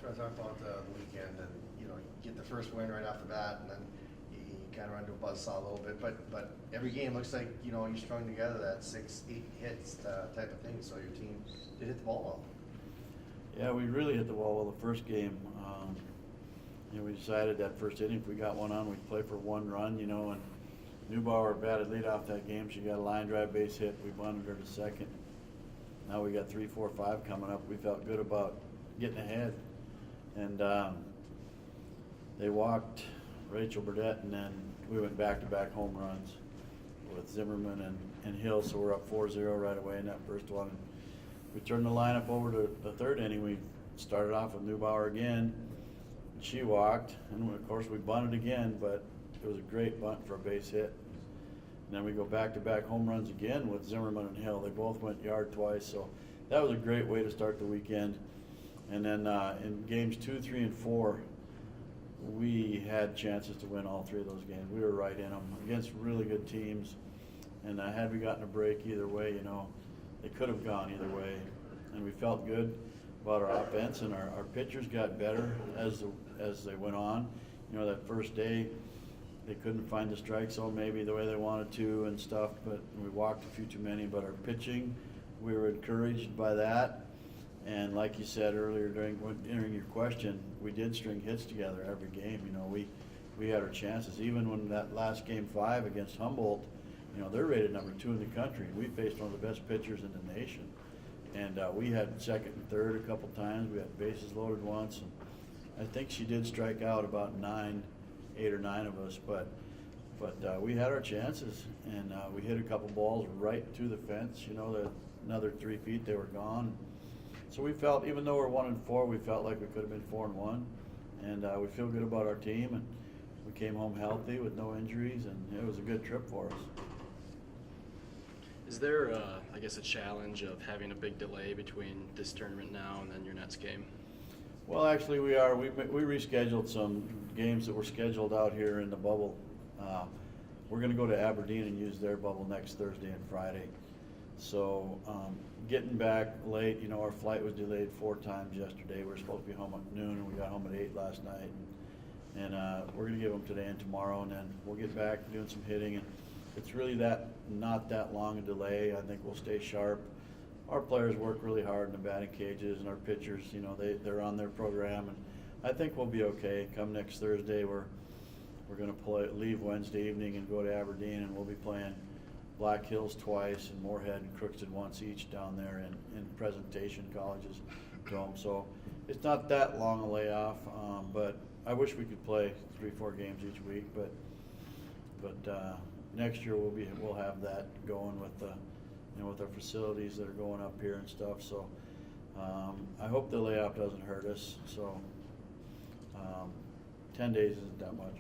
want to talk about the weekend and, you know, you get the first win right off the bat and then you kind of run into a buzzsaw a little bit, but every game looks like, you know, you strung together that 6-8 hits type of thing, so your team did hit the ball well. Yeah, we really hit the ball well the first game. You know, we decided that first inning, if we got one on, we'd play for one run, you know, and Neubauer batted lead off that game. She got a line drive base hit. We bunted her to second. Now we got 3, 4, 5 coming up. We felt good about getting ahead. And they walked Rachel Burdette, and then we went back-to-back home runs with Zimmerman and Hill, so we're up 4-0 right away in that first one. We turned the lineup over to the third inning. We started off with Neubauer again. She walked, and of course we bunted again, but it was a great bunt for a base hit. And then we go back-to-back home runs again with Zimmerman and Hill. They both went yard twice, so that was a great way to start the weekend. And then in games 2, 3, and 4, we had chances to win all 3 of those games. We were right in them against really good teams. And had we gotten a break either way, you know, they could have gone either way. And we felt good about our offense, and our pitchers got better as they went on. You know, that first day, they couldn't find the strike zone maybe the way they wanted to and stuff, but we walked a few too many. But our pitching, we were encouraged by that. And like you said earlier during your question, we did string hits together every game. You know, we had our chances. Even when that last game 5 against Humboldt, you know, they're rated number 2 in the country. We faced one of the best pitchers in the nation. And we had second and third a couple times. We had bases loaded once. And I think she did strike out about 8 or 9 of us, but we had our chances, and we hit a couple balls right to the fence. You know, another 3 feet, they were gone. So we felt, even though we're 1-4, we felt like we could have been 4-1, and we feel good about our team. And we came home healthy with no injuries, and it was a good trip for us. Is there, I guess, a challenge of having a big delay between this tournament now and then your next game? Well, actually, we are. We rescheduled some games that were scheduled out here in the bubble. We're going to go to Aberdeen and use their bubble next Thursday and Friday. So getting back late, you know, our flight was delayed 4 times yesterday. We were supposed to be home at noon, and we got home at 8 last night. And we're going to give them today and tomorrow, and then we'll get back doing some hitting. And it's really not that long a delay. I think we'll stay sharp. Our players work really hard in the batting cages, and our pitchers, you know, they're on their program, and I think we'll be okay. Come next Thursday, we're going to leave Wednesday evening and go to Aberdeen, and we'll be playing Black Hills twice and Moorhead and Crookston once each down there in Presentation College's dome. So it's not that long a layoff, but I wish we could play 3-4 games each week. But next year we'll have that going with with our facilities that are going up here and stuff. So I hope the layoff doesn't hurt us. So 10 days isn't that much.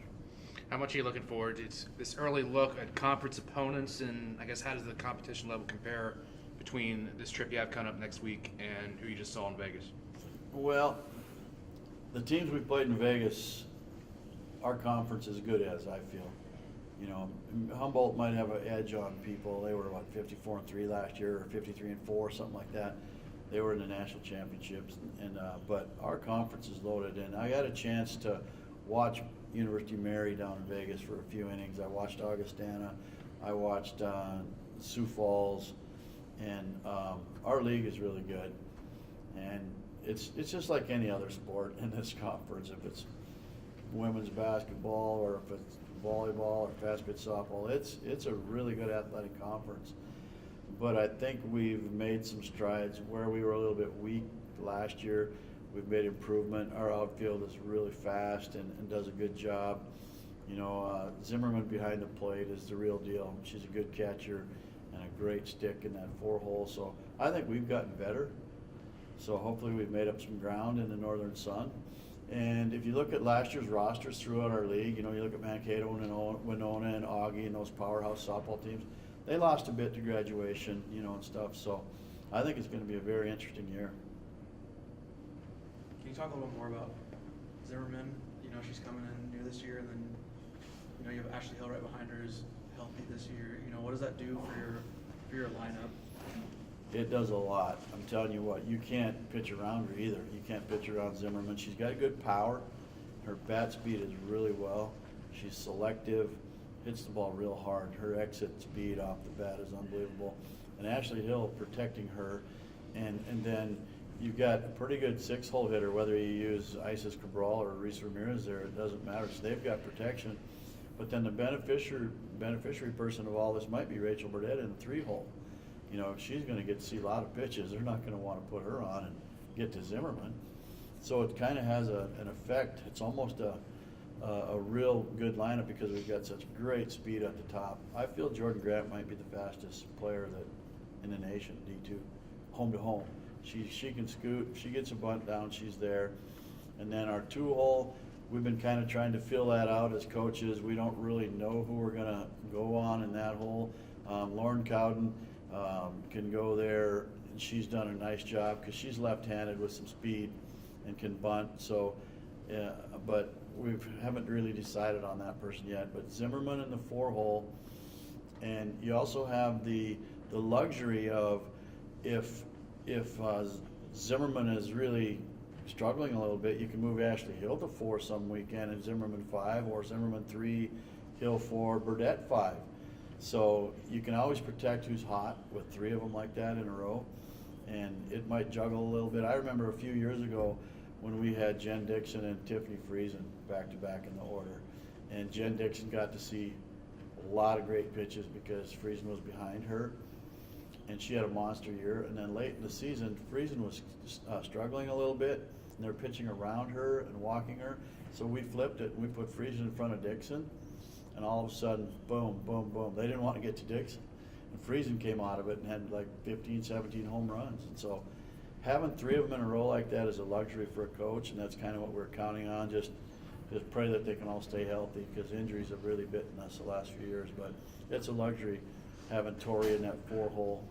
How much are you looking forward to this early look at conference opponents, and I guess how does the competition level compare between this trip you have coming up next week and who you just saw in Vegas? Well, the teams we played in Vegas, our conference is good as, I feel. You know, Humboldt might have an edge on people. They were, 54-3 last year, or 53-4, something like that. They were in the national championships, but our conference is loaded. And I got a chance to watch University of Mary down in Vegas for a few innings. I watched Augustana. I watched Sioux Falls, and our league is really good. And it's just like any other sport in this conference. If it's women's basketball or if it's volleyball or fast pitch softball, it's a really good athletic conference. But I think we've made some strides where we were a little bit weak last year. We've made improvement. Our outfield is really fast and does a good job. You know, Zimmerman behind the plate is the real deal. She's a good catcher and a great stick in that 4-hole. So I think we've gotten better. So hopefully we've made up some ground in the Northern Sun. And if you look at last year's rosters throughout our league, you know, you look at Mankato and Winona and Augie and those powerhouse softball teams, they lost a bit to graduation, you know, and stuff. So I think it's going to be a very interesting year. Can you talk a little bit more about Zimmerman? You know, she's coming in new this year, and then, you know, you have Ashley Hill right behind her who's healthy this year. You know, what does that do for your lineup? it does a lot. I'm telling you what, you can't pitch around her either. You can't pitch around Zimmerman. She's got good power. Her bat speed is really well. She's selective, hits the ball real hard. Her exit speed off the bat is unbelievable. And Ashley Hill protecting her. And then you've got a pretty good 6-hole hitter, whether you use Isis Cabral or Reese Ramirez there, it doesn't matter. So they've got protection. But then the beneficiary person of all this might be Rachel Burdett in the 3-hole. You know, if she's going to get to see a lot of pitches, they're not going to want to put her on and get to Zimmerman. So it kind of has an effect. It's almost a real good lineup because we've got such great speed at the top. I feel Jordan Grant might be the fastest player in the nation, D2, home to home. She can scoot. If she gets a bunt down, she's there. And then our 2-hole, we've been kind of trying to fill that out as coaches. We don't really know who we're going to go on in that hole. Lauren Cowden can go there, and she's done a nice job because she's left-handed with some speed and can bunt. So, but we haven't really decided on that person yet. But Zimmerman in the 4-hole, and you also have the luxury of if Zimmerman is really struggling a little bit, you can move Ashley Hill to 4 some weekend and Zimmerman 5, or Zimmerman 3, Hill 4, Burdett 5. So you can always protect who's hot with 3 of them like that in a row, and it might juggle a little bit. I remember a few years ago when we had Jen Dixon and Tiffany Friesen back-to-back in the order, and Jen Dixon got to see a lot of great pitches because Friesen was behind her, and she had a monster year. And then late in the season, Friesen was struggling a little bit, and they're pitching around her and walking her. So we flipped it, and we put Friesen in front of Dixon, and all of a sudden, boom, boom, boom. They didn't want to get to Dixon. And Friesen came out of it and had like 15, 17 home runs. And so having 3 of them in a row like that is a luxury for a coach, and that's kind of what we're counting on. Just pray that they can all stay healthy because injuries have really bitten us the last few years. But it's a luxury having Tori in that 4-hole